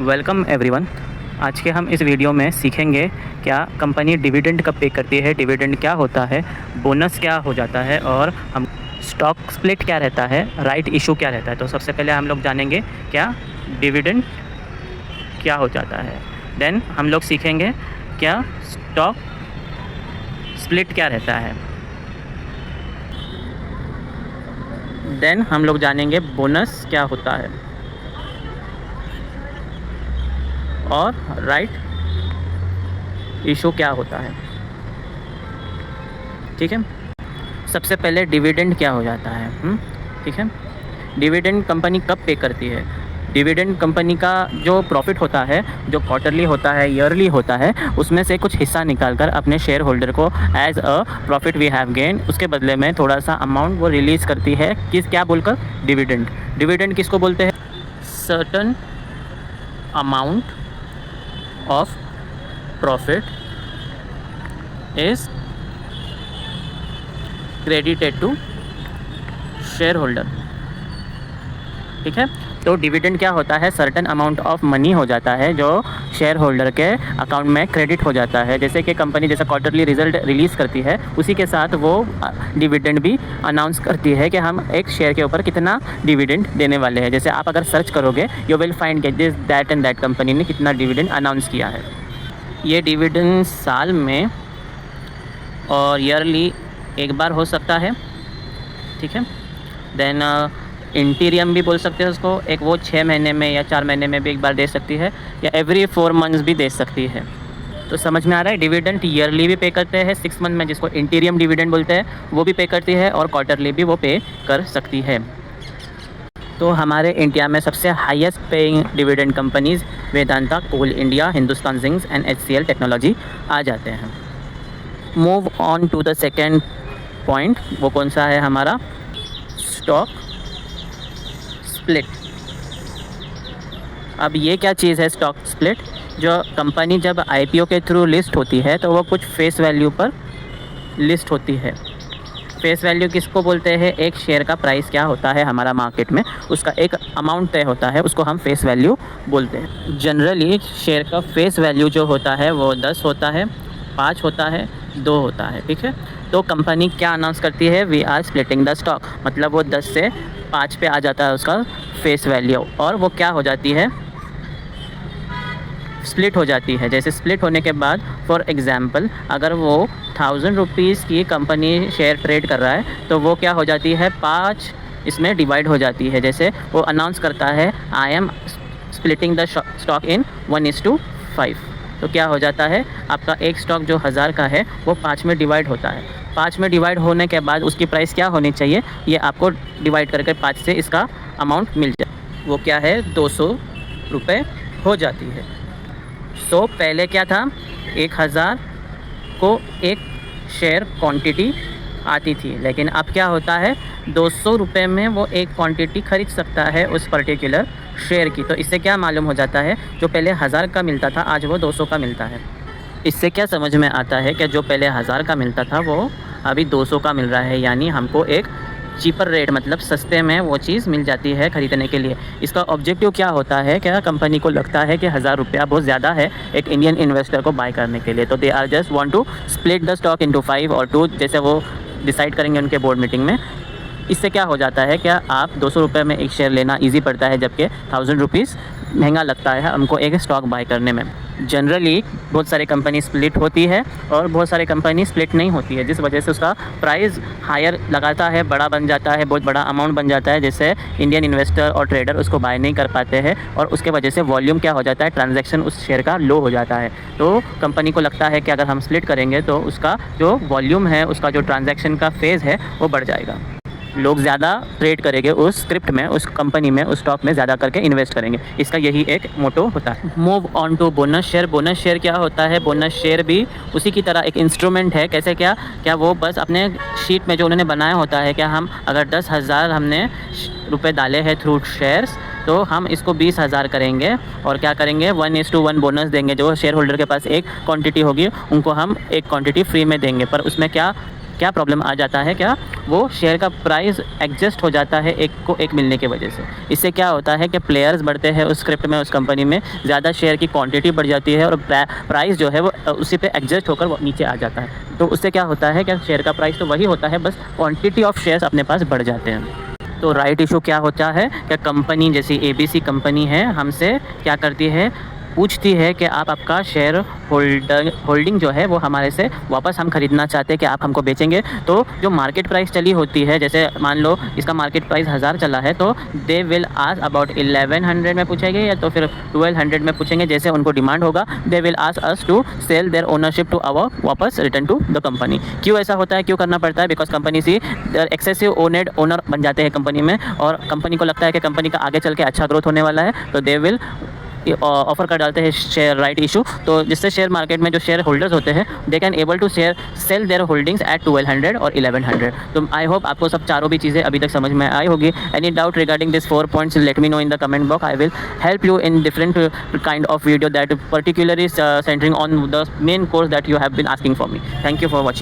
Welcome everyone. आज के हम इस वीडियो में सीखेंगे क्या कंपनी डिविडेंड कब पे करती है, डिविडेंड क्या होता है, बोनस क्या हो जाता है और हम स्टॉक स्प्लिट क्या रहता है, राइट इशू क्या रहता है। तो सबसे पहले हम लोग जानेंगे क्या डिविडेंड क्या हो जाता है। देन हम लोग सीखेंगे क्या स्टॉक स्प्लिट क्या रहता है। देन हम लोग जानेंगे बोनस क्या होता है और राइट इशू क्या होता है। ठीक है, सबसे पहले डिविडेंड क्या हो जाता है। ठीक है, डिविडेंड कंपनी कब पे करती है। डिविडेंड कंपनी का जो प्रॉफिट होता है, जो क्वार्टरली होता है, ईयरली होता है, उसमें से कुछ हिस्सा निकालकर अपने शेयर होल्डर को as a profit we have gain, उसके बदले में थोड़ा सा अमाउंट वो रिलीज़ करती है। किस क्या बोलकर, डिविडेंड। डिविडेंड किसको बोलते हैं, certain amount of profit is credited to shareholder। ठीक है, तो डिविडेंड क्या होता है, सर्टेन अमाउंट ऑफ मनी हो जाता है जो शेयर होल्डर के अकाउंट में क्रेडिट हो जाता है। जैसे कि कंपनी जैसा क्वार्टरली रिजल्ट रिलीज़ करती है, उसी के साथ वो डिविडेंड भी अनाउंस करती है कि हम एक शेयर के ऊपर कितना डिविडेंड देने वाले हैं। जैसे आप अगर सर्च करोगे यू विल फाइंड कि this that and that company ने कितना डिविडेंड अनाउंस किया है। ये डिविडेंड साल में और ईयरली एक बार हो सकता है। ठीक है, देन इंटीरियम भी बोल सकते हैं उसको, एक वो 6 महीने में या 4 महीने में भी एक बार दे सकती है, या एवरी 4 मंथ्स भी दे सकती है। तो समझ में आ रहा है, डिविडेंड ईयरली भी पे करते हैं, 6 मंथ में जिसको इंटीरियम डिविडेंड बोलते हैं वो भी पे करती है, और क्वार्टरली भी वो पे कर सकती है। तो हमारे इंडिया में सबसे highest paying dividend companies Vedanta, coal India, Hindustan zincs and HCL technology आ जाते हैं। Move on to the second point, वो कौन सा है हमारा, स्टॉक स्प्लिट। अब ये क्या चीज़ है स्टॉक स्प्लिट, जो कंपनी जब IPO के थ्रू लिस्ट होती है तो वो कुछ फेस वैल्यू पर लिस्ट होती है। फेस वैल्यू किसको बोलते हैं, एक शेयर का प्राइस क्या होता है हमारा मार्केट में, उसका एक अमाउंट तय होता है, उसको हम फेस वैल्यू बोलते हैं। जनरली शेयर का फेस वैल्यू जो होता है वो 10 होता है, 5 होता है, 2 होता है। ठीक है, तो कंपनी क्या अनाउंस करती है, we are splitting the stock, मतलब वो 10 से 5 पे आ जाता है उसका फेस वैल्यू, और वो क्या हो जाती है, स्प्लिट हो जाती है। जैसे स्प्लिट होने के बाद फॉर एग्ज़ाम्पल अगर वो 1000 रुपीज़ की कंपनी शेयर ट्रेड कर रहा है तो वो क्या हो जाती है, 5 इसमें डिवाइड हो जाती है। जैसे वो अनाउंस करता है I am splitting the stock in 1:5, तो क्या हो जाता है, आपका एक स्टॉक जो 1000 का है वो 5 में डिवाइड होता है। 5 में डिवाइड होने के बाद उसकी प्राइस क्या होनी चाहिए, ये आपको डिवाइड करके 5 से इसका अमाउंट मिल जाए, वो क्या है 200 रुपये हो जाती है। सो पहले क्या था, 1000 को एक शेयर क्वांटिटी आती थी, लेकिन अब क्या होता है 200 रुपये में वो एक क्वांटिटी खरीद सकता है उस पर्टिकुलर शेयर की। तो इससे क्या मालूम हो जाता है, जो पहले 1000 का मिलता था आज वो 200 का मिलता है। इससे क्या समझ में आता है कि जो पहले 1000 का मिलता था वो अभी 200 का मिल रहा है, यानी हमको एक चीपर रेट मतलब सस्ते में वो चीज़ मिल जाती है ख़रीदने के लिए। इसका ऑब्जेक्टिव क्या होता है, क्या कंपनी को लगता है कि 1000 रुपया बहुत ज़्यादा है एक इंडियन इन्वेस्टर को बाय करने के लिए, तो they are just want to split the stock into 5 और 2, जैसे वो डिसाइड करेंगे उनके बोर्ड मीटिंग में। इससे क्या हो जाता है, क्या आप 200 रुपये में एक शेयर लेना ईजी पड़ता है, जबकि 1000 रुपीज़ महंगा लगता है हमको एक स्टॉक बाय करने में। जनरली बहुत सारी कंपनी स्प्लिट होती है और बहुत सारी कंपनी स्प्लिट नहीं होती है, जिस वजह से उसका प्राइस हायर लगाता है, बड़ा बन जाता है, बहुत बड़ा अमाउंट बन जाता है, जिससे इंडियन इन्वेस्टर और ट्रेडर उसको बाय नहीं कर पाते हैं, और उसके वजह से वॉल्यूम क्या हो जाता है, ट्रांजैक्शन उस शेयर का लो हो जाता है। तो कंपनी को लगता है कि अगर हम स्प्लिट करेंगे तो उसका जो वॉल्यूम है, उसका जो ट्रांजैक्शन का फेज़ है वो बढ़ जाएगा, लोग ज़्यादा ट्रेड करेंगे उस स्क्रिप्ट में, उस कंपनी में, उस स्टॉक में ज़्यादा करके इन्वेस्ट करेंगे। इसका यही एक मोटो होता है। Move on to bonus share. Bonus share क्या होता है, बोनस शेयर भी उसी की तरह एक इंस्ट्रूमेंट है। कैसे, क्या वो बस अपने शीट में जो उन्होंने बनाया होता है, क्या हम अगर 10,000 हमने रुपए डाले हैं थ्रू शेयर्स, तो हम इसको 20,000 करेंगे और क्या करेंगे 1:1 बोनस देंगे। जो शेयर होल्डर के पास एक क्वांटिटी होगी उनको हम एक क्वांटिटी फ्री में देंगे, पर उसमें क्या क्या प्रॉब्लम आ जाता है, क्या वो शेयर का प्राइस एडजस्ट हो जाता है एक को एक मिलने की वजह से। इससे क्या होता है कि प्लेयर्स बढ़ते हैं उस स्क्रिप्ट में, उस कंपनी में ज़्यादा शेयर की क्वांटिटी बढ़ जाती है और प्राइस जो है वो उसी पे एडजस्ट होकर वो नीचे आ जाता है। तो उससे क्या होता है कि शेयर का प्राइस तो वही होता है, बस क्वांटिटी ऑफ शेयर्स अपने पास बढ़ जाते हैं। तो राइट इशू क्या होता है कि कंपनी जैसी ABC कंपनी है हमसे क्या करती है, पूछती है कि आप आपका शेयर होल्डिंग जो है वो हमारे से वापस हम ख़रीदना चाहते हैं कि आप हमको बेचेंगे। तो जो मार्केट प्राइस चली होती है, जैसे मान लो इसका मार्केट प्राइस 1000 चला है, तो दे विल आस्क अबाउट 1100 में पूछेंगे या तो फिर 1200 में पूछेंगे, जैसे उनको डिमांड होगा। They will ask us to sell their ownership to our वापस रिटर्न टू द कंपनी। क्यों ऐसा होता है, क्यों करना पड़ता है? बिकॉज कंपनी सी एक्सेसिव ओनर बन जाते हैं कंपनी में, और कंपनी को लगता है कि कंपनी का आगे चल के अच्छा ग्रोथ होने वाला है, तो दे विल ऑफर कर डालते हैं शेयर राइट इशू। तो जिससे शेयर मार्केट में जो शेयर होल्डर्स होते हैं they can able to sell their holdings at 1200 और 1100। तो आई होप आपको सब चारों भी चीज़ें अभी तक समझ में आई होगी। Any doubt regarding this 4 points let me know in the comment box. I will help you in different kind of video that particularly centering on the main course that you have been asking for me. Thank you for watching.